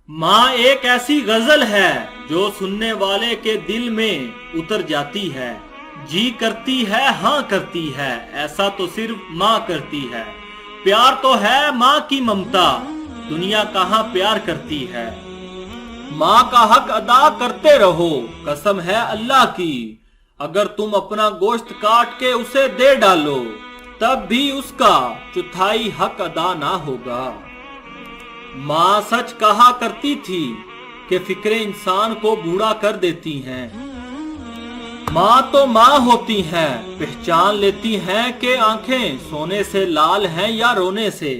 माँ एक ऐसी गजल है जो सुनने वाले के दिल में उतर जाती है। जी करती है हाँ करती है, ऐसा तो सिर्फ माँ करती है। प्यार तो है माँ की ममता, दुनिया कहाँ प्यार करती है। माँ का हक अदा करते रहो, कसम है अल्लाह की। अगर तुम अपना गोश्त काट के उसे दे डालो, तब भी उसका चौथाई हक अदा ना होगा। माँ सच कहा करती थी कि फिक्रे इंसान को बूढ़ा कर देती हैं। माँ तो माँ होती हैं, पहचान लेती हैं कि आंखें सोने से लाल हैं या रोने से।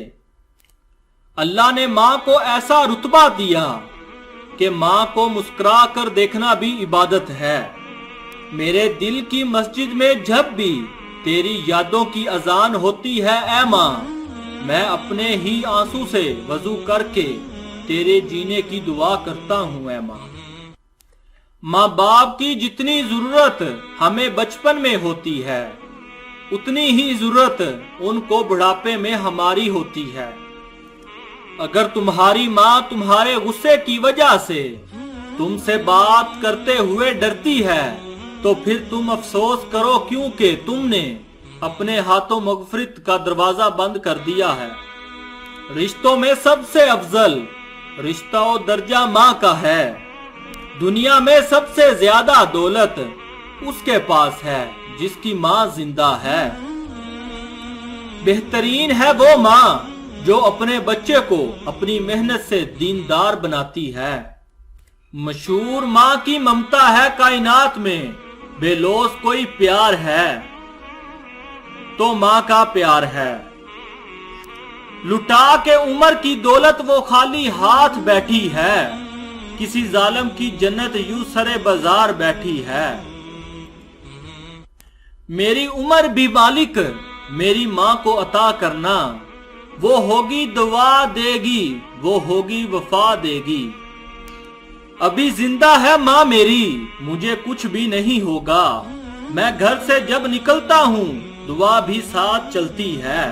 अल्लाह ने माँ को ऐसा रुतबा दिया कि माँ को मुस्कुरा कर देखना भी इबादत है। मेरे दिल की मस्जिद में जब भी तेरी यादों की अजान होती है ऐ माँ, मैं अपने ही आंसू से वजू करके तेरे जीने की दुआ करता हूँ ऐ माँ। माँ बाप की जितनी जरूरत हमें बचपन में होती है, उतनी ही जरूरत उनको बुढ़ापे में हमारी होती है। अगर तुम्हारी माँ तुम्हारे गुस्से की वजह से तुमसे बात करते हुए डरती है, तो फिर तुम अफसोस करो क्योंकि तुमने अपने हाथों मगफिरत का दरवाजा बंद कर दिया है। रिश्तों में सबसे अफजल रिश्ता और दर्जा माँ का है। दुनिया में सबसे ज्यादा दौलत उसके पास है जिसकी माँ जिंदा है। बेहतरीन है वो माँ जो अपने बच्चे को अपनी मेहनत से दीनदार बनाती है। मशहूर माँ की ममता है कायनात में, बेलौस कोई प्यार है तो माँ का प्यार है। लुटा के उम्र की दौलत वो खाली हाथ बैठी है, किसी जालिम की जन्नत यूं सरे बाजार बैठी है। मेरी उम्र भी मालिक मेरी माँ को अता करना, वो होगी दुआ देगी, वो होगी वफा देगी। अभी जिंदा है माँ मेरी, मुझे कुछ भी नहीं होगा। मैं घर से जब निकलता हूँ दुआ भी साथ चलती है।